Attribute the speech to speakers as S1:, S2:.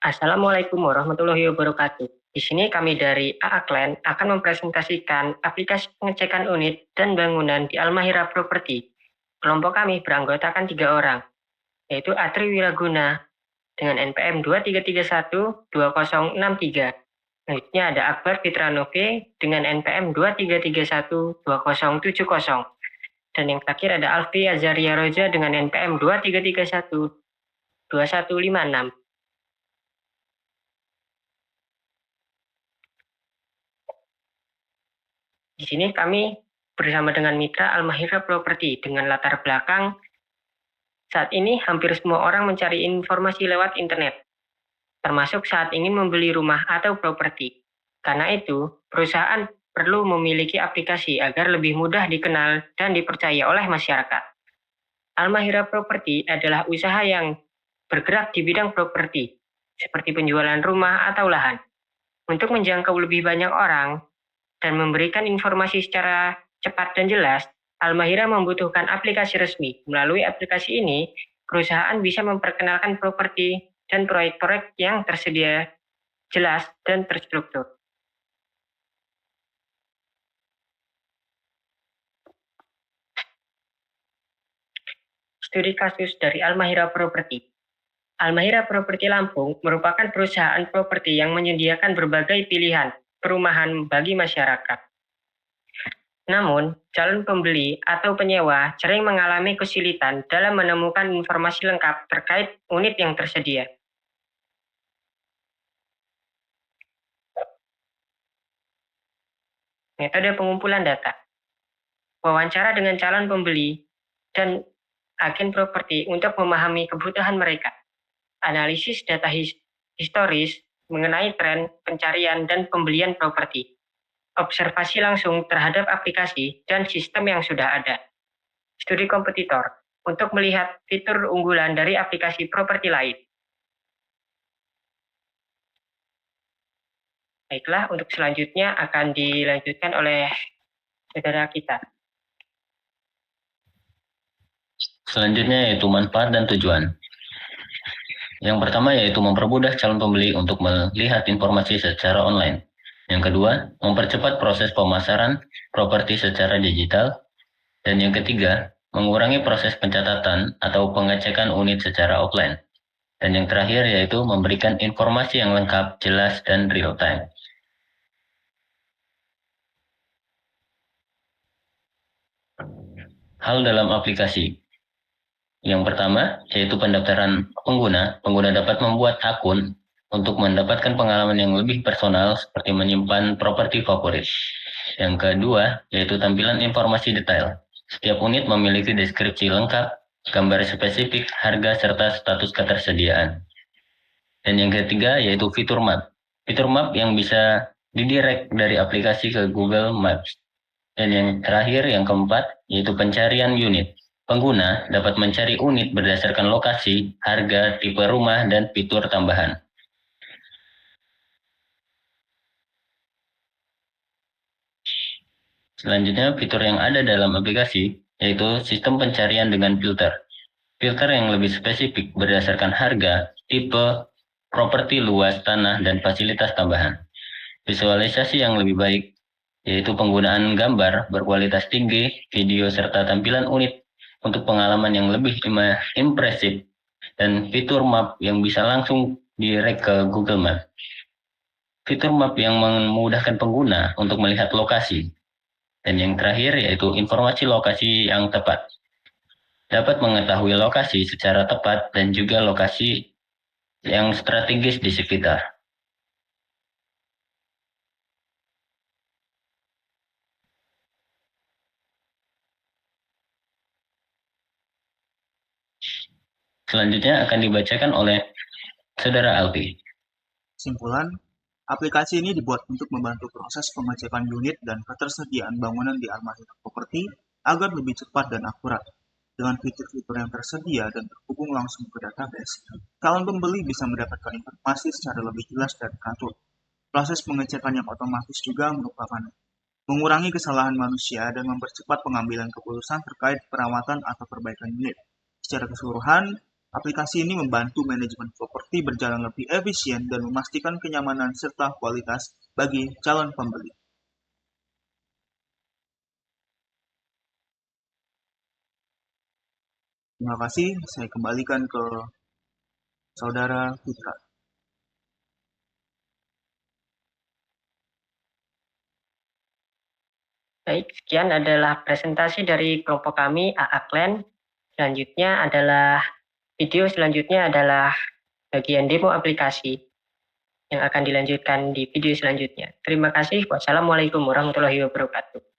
S1: Assalamualaikum warahmatullahi wabarakatuh. Di sini kami dari AAKLEN akan mempresentasikan aplikasi pengecekan unit dan bangunan di Almahira Property. Kelompok kami beranggotakan 3 orang, yaitu Atri Wiraguna dengan NPM 23312063. Selanjutnya ada Akbar Fitranove dengan NPM 23312070. Dan yang terakhir ada Alfi Azaria Roja dengan NPM 23312156. Di sini kami bersama dengan mitra Almahira Property dengan latar belakang saat ini hampir semua orang mencari informasi lewat internet, termasuk saat ingin membeli rumah atau properti. Karena itu, perusahaan perlu memiliki aplikasi agar lebih mudah dikenal dan dipercaya oleh masyarakat. Almahira Property adalah usaha yang bergerak di bidang properti, seperti penjualan rumah atau lahan. Untuk menjangkau lebih banyak orang, dan memberikan informasi secara cepat dan jelas, Almahira membutuhkan aplikasi resmi. Melalui aplikasi ini, perusahaan bisa memperkenalkan properti dan proyek-proyek yang tersedia jelas dan terstruktur. Studi kasus dari Almahira Property. Almahira Property Lampung merupakan perusahaan properti yang menyediakan berbagai pilihan perumahan bagi masyarakat. Namun, calon pembeli atau penyewa sering mengalami kesulitan dalam menemukan informasi lengkap terkait unit yang tersedia. Metode pengumpulan data. Wawancara dengan calon pembeli dan agen properti untuk memahami kebutuhan mereka. Analisis data historis mengenai tren pencarian dan pembelian properti. Observasi langsung terhadap aplikasi dan sistem yang sudah ada. Studi kompetitor untuk melihat fitur unggulan dari aplikasi properti lain. Baiklah, untuk selanjutnya akan dilanjutkan oleh saudara kita.
S2: Selanjutnya yaitu manfaat dan tujuan. Yang pertama yaitu mempermudah calon pembeli untuk melihat informasi secara online. Yang kedua, mempercepat proses pemasaran properti secara digital. Dan yang ketiga, mengurangi proses pencatatan atau pengecekan unit secara offline. Dan yang terakhir yaitu memberikan informasi yang lengkap, jelas, dan real time. Hal dalam aplikasi. Yang pertama, yaitu pendaftaran pengguna. Pengguna dapat membuat akun untuk mendapatkan pengalaman yang lebih personal seperti menyimpan properti favorit. Yang kedua, yaitu tampilan informasi detail. Setiap unit memiliki deskripsi lengkap, gambar spesifik, harga, serta status ketersediaan. Dan yang ketiga, yaitu fitur map. Fitur map yang bisa didirect dari aplikasi ke Google Maps. Dan yang terakhir, yang keempat, yaitu pencarian unit. Pengguna dapat mencari unit berdasarkan lokasi, harga, tipe rumah, dan fitur tambahan. Selanjutnya, fitur yang ada dalam aplikasi, yaitu sistem pencarian dengan filter. Filter yang lebih spesifik berdasarkan harga, tipe, properti luas tanah, dan fasilitas tambahan. Visualisasi yang lebih baik, yaitu penggunaan gambar berkualitas tinggi, video, serta tampilan unit untuk pengalaman yang lebih impresif, dan fitur map yang bisa langsung direct ke Google Maps. Fitur map yang memudahkan pengguna untuk melihat lokasi. Dan yang terakhir yaitu informasi lokasi yang tepat. Dapat mengetahui lokasi secara tepat dan juga lokasi yang strategis di sekitar. Selanjutnya akan dibacakan oleh Saudara Alfi.
S3: Kesimpulan, aplikasi ini dibuat untuk membantu proses pengecekan unit dan ketersediaan bangunan di Almahira Property agar lebih cepat dan akurat. Dengan fitur-fitur yang tersedia dan terhubung langsung ke database, calon pembeli bisa mendapatkan informasi secara lebih jelas dan teratur. Proses pengecekan yang otomatis juga merupakan mengurangi kesalahan manusia dan mempercepat pengambilan keputusan terkait perawatan atau perbaikan unit. Secara keseluruhan, Aplikasi ini membantu manajemen properti berjalan lebih efisien dan memastikan kenyamanan serta kualitas bagi calon pembeli. Terima kasih, saya kembalikan ke Saudara Fitra.
S1: Baik, sekian adalah presentasi dari kelompok kami, AAKLEN. Video selanjutnya adalah bagian demo aplikasi yang akan dilanjutkan di video selanjutnya. Terima kasih. Wassalamualaikum warahmatullahi wabarakatuh.